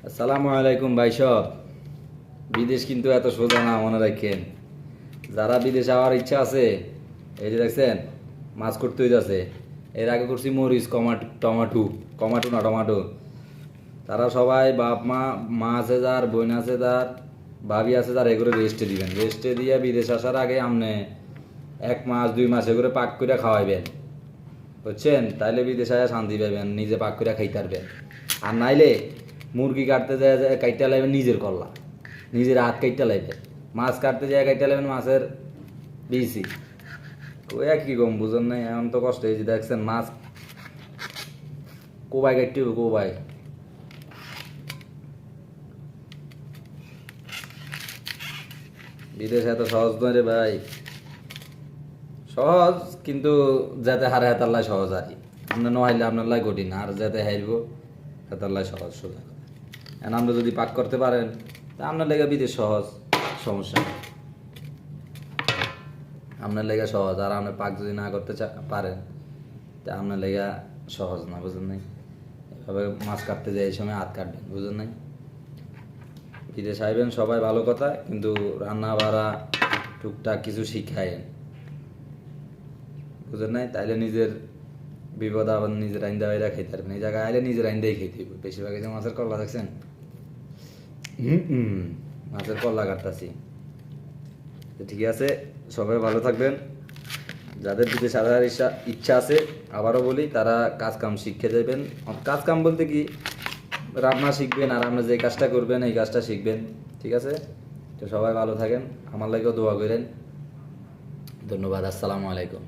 আসসালামু আলাইকুম ভাই সব। বিদেশ কিন্তু এত সোজা না, মনে রাখেন। যারা বিদেশ যাওয়ার ইচ্ছা আছে, এই যে দেখছেন মাছ করতে হইতাছে। এর আগে করছি মরিচ, টমাটো, টমাটো। তারা সবাই বাপ মা, মা আছে যার, বোন আছে যার, ভাবি আছে যার, এগুলো রেস্টে দিবেন। রেস্টে দিয়ে বিদেশ আসার আগে আপনি 1 মাস 2 মাস এগুলো পাক করে খাওয়াইবেন, বুঝছেন? তাইলে বিদেশে আয়া শান্তি পাইবেন, নিজে পাক করে খাইতে পারবেন। আর নাইলে মুরগি কাটতে যায় যায় কাইটা লাইবেন নিজের করলা, নিজের হাত কাইটা লাইবেন। মাছ কাটতে যায় কাইটা লাইবেন মাছের বিসি। ওই কি কম বুঝেন নাই, এমন তো কষ্ট হয়েছে। দেখছেন মাছ কোবাই কাটতে হবে, কোবাই। বিদেশ এত সহজ নয় রে ভাই। সহজ কিন্তু যাতে হারে হাতার লাই সহজ আর কি। আপনার নহাইলে আপনার লাই কঠিন, আর যাতে হাইব হাতার লাই সহজ সোজা। এখন আমরা যদি পাক করতে পারেন তা আপনার লেগে বিদেশ সহজ, সমস্যা নেই। আপনার লেগে সহজ, আর আপনি পাক যদি না করতে পারেন তা আপনার লেগে সহজ না, বুঝেন নাই? এভাবে মাছ কাটতে যায় এই সময় হাত কাটবেন, বুঝেন নাই? বিদেশ আইবেন সবাই ভালো কথা, কিন্তু রান্না বাড়া টুকটাক কিছু শিখায়েন, বুঝেন নাই? তাইলে নিজের বিপদ আবার নিজের আইন্দা বাইরা খাইতে পারবেন। এই জায়গায় আইলে নিজের আইন্দাই খেতে হবে। বেশিরভাগ যে মাছের কল্লা দেখছেন, মাছের কল্লা কাটতাছি। তো ঠিক আছে, সবাই ভালো থাকবেন। যাদের বিদেশ আসার ইচ্ছা আছে, আবারও বলি, তারা কাজ কাম শিখে যাবেন। কাজ কাম বলতে কি, রান্না শিখবেন, আর আপনি যে কাজটা করবেন এই কাজটা শিখবেন, ঠিক আছে? তো সবাই ভালো থাকেন, আমার লাগেও দোয়া করেন। ধন্যবাদ। আসসালামু আলাইকুম।